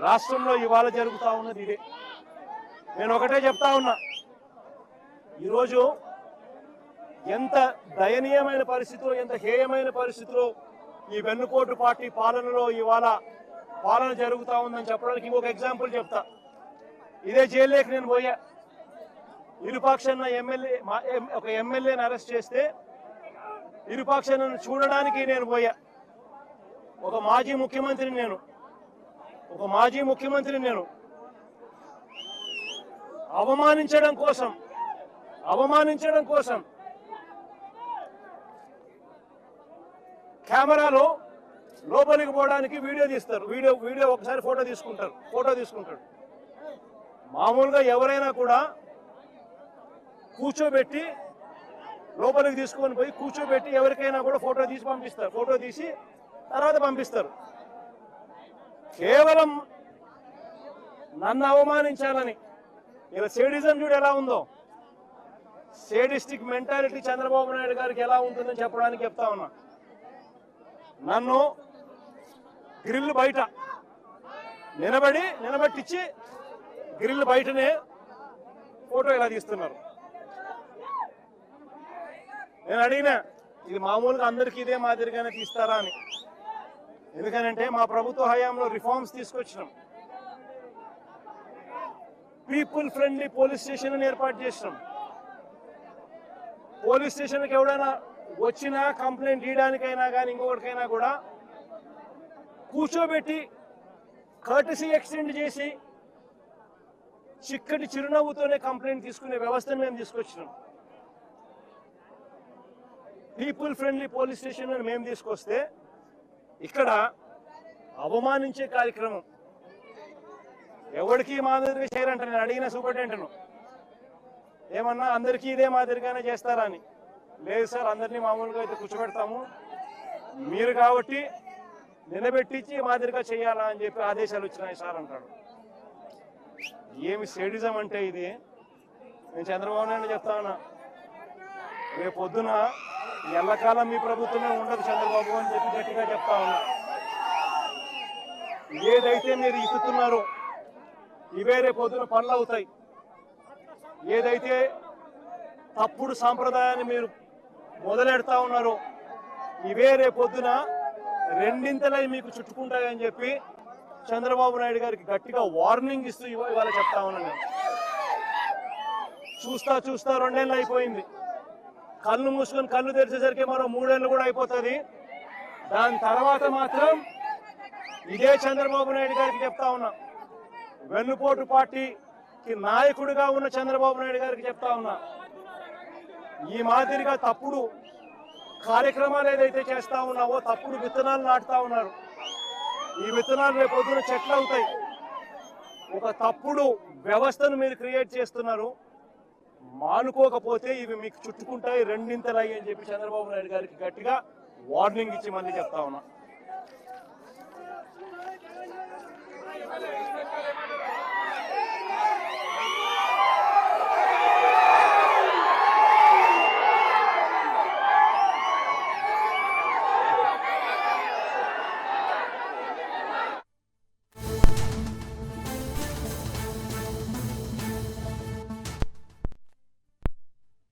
రాష్ట్రంలో ఇవాళ జరుగుతూ ఉన్నది ఇదే. నేను ఒకటే చెప్తా ఉన్నా, ఈరోజు ఎంత దయనీయమైన పరిస్థితిలో, ఎంత హేయమైన పరిస్థితిలో ఈ వెన్నుపోటు పార్టీ పాలనలో ఇవాళ పాలన జరుగుతూ ఉందని చెప్పడానికి ఇంకొక ఎగ్జాంపుల్ చెప్తా. ఇదే జైల్లోకి నేను పోయా. ఇరుపక్షాన ఒక ఎమ్మెల్యేని అరెస్ట్ చేస్తే ఇరుపక్షాలను చూడడానికి నేను పోయా. ఒక మాజీ ముఖ్యమంత్రిని నేను అవమానించడం కోసం కెమెరాలో లోపలికి పోవడానికి వీడియో తీస్తారు. వీడియో ఒకసారి ఫోటో తీసుకుంటాడు. మామూలుగా ఎవరైనా కూడా కూర్చోబెట్టి లోపలికి తీసుకొని పోయి కూర్చోబెట్టి ఎవరికైనా కూడా ఫోటో తీసి పంపిస్తారు. ఫోటో తీసి తర్వాత పంపిస్తారు. కేవలం నన్ను అవమానించాలని, ఇలా సేడిజం చూడు ఎలా ఉందో, సేడిస్టిక్ మెంటాలిటీ చంద్రబాబు నాయుడు గారికి ఎలా ఉంటుందని చెప్పడానికి చెప్తా ఉన్నా. నన్ను గ్రిల్ బయట నిలబెట్టించి గ్రిల్ బయటనే ఫోటో ఇలా తీస్తున్నారు. నేను అడిగినా, ఇది మామూలుగా అందరికీ ఇదే మాదిరిగానే తీస్తారా అని. ఎందుకనంటే మా ప్రభుత్వ హయాంలో రిఫార్మ్స్ తీసుకొచ్చినాం. పీపుల్ ఫ్రెండ్లీ పోలీస్ స్టేషన్ ఏర్పాటు చేసినాం. పోలీస్ స్టేషన్కి ఎవడైనా వచ్చినా కంప్లైంట్ ఇవ్వడానికైనా కానీ ఇంకొకటికైనా కూడా కూర్చోబెట్టి కర్టసీ ఎక్స్టెండ్ చేసి చిక్కటి చిరునవ్వుతోనే కంప్లైంట్ తీసుకునే వ్యవస్థను మేము తీసుకొచ్చినాం. పీపుల్ ఫ్రెండ్లీ పోలీస్ స్టేషన్ అని మేము తీసుకొస్తే ఇక్కడ అవమానించే కార్యక్రమం ఎవరికి మాదిరిగా చేయరంట. నేను అడిగిన సూపరింటెండెంట్ను ఏమన్నా అందరికీ ఇదే మాదిరిగానే చేస్తారా అని. లేదు సార్, అందరినీ మామూలుగా అయితే కూర్చోబెడతాము, మీరు కాబట్టి నిలబెట్టించి మాదిరిగా చేయాలా అని చెప్పి ఆదేశాలు వచ్చినాయి సార్ అంటాడు. ఏమి సేడిజం అంటే ఇది? నేను చంద్రబాబు నాయుడు చెప్తా ఉన్నా, రేపు పొద్దున ఎల్లకాలం మీ ప్రభుత్వమే ఉండదు చంద్రబాబు అని చెప్పి గట్టిగా చెప్తా ఉన్నా. ఏదైతే మీరు ఇస్తున్నారో ఇవే రేపు పొద్దున పనులు అవుతాయి. ఏదైతే తప్పుడు సాంప్రదాయాన్ని మీరు మొదలెడతా ఉన్నారో ఇవే రేపు పొద్దున రెండింతలై మీకు చుట్టుకుంటాయని చెప్పి చంద్రబాబు నాయుడు గారికి గట్టిగా వార్నింగ్ ఇస్తూ ఇవాళ చెప్తా ఉన్నాను. చూస్తా 2 ఏళ్ళు అయిపోయింది. కళ్ళు మూసుకొని కళ్ళు తెరిచేసరికి మరో 3 ఏళ్ళు కూడా అయిపోతుంది. దాని తర్వాత మాత్రం ఇదే చంద్రబాబు నాయుడు గారికి చెప్తా ఉన్నా, వెన్నుపోటు పార్టీకి నాయకుడిగా ఉన్న చంద్రబాబు నాయుడు గారికి చెప్తా ఉన్నా, ఈ మాదిరిగా తప్పుడు కార్యక్రమాలు ఏదైతే చేస్తా ఉన్నావో, తప్పుడు విత్తనాలు నాటుతా ఉన్నారు. ఈ విత్తనాలు రేపు పొద్దున చెట్లు అవుతాయి. ఒక తప్పుడు వ్యవస్థను మీరు క్రియేట్ చేస్తున్నారు. మానుకోకపోతే ఇవి మీకు చుట్టుకుంటాయి, రెండింతలయ్యి అని చెప్పి చంద్రబాబు నాయుడు గారికి గట్టిగా వార్నింగ్ ఇచ్చి మళ్ళీ చెప్తా ఉన్నా.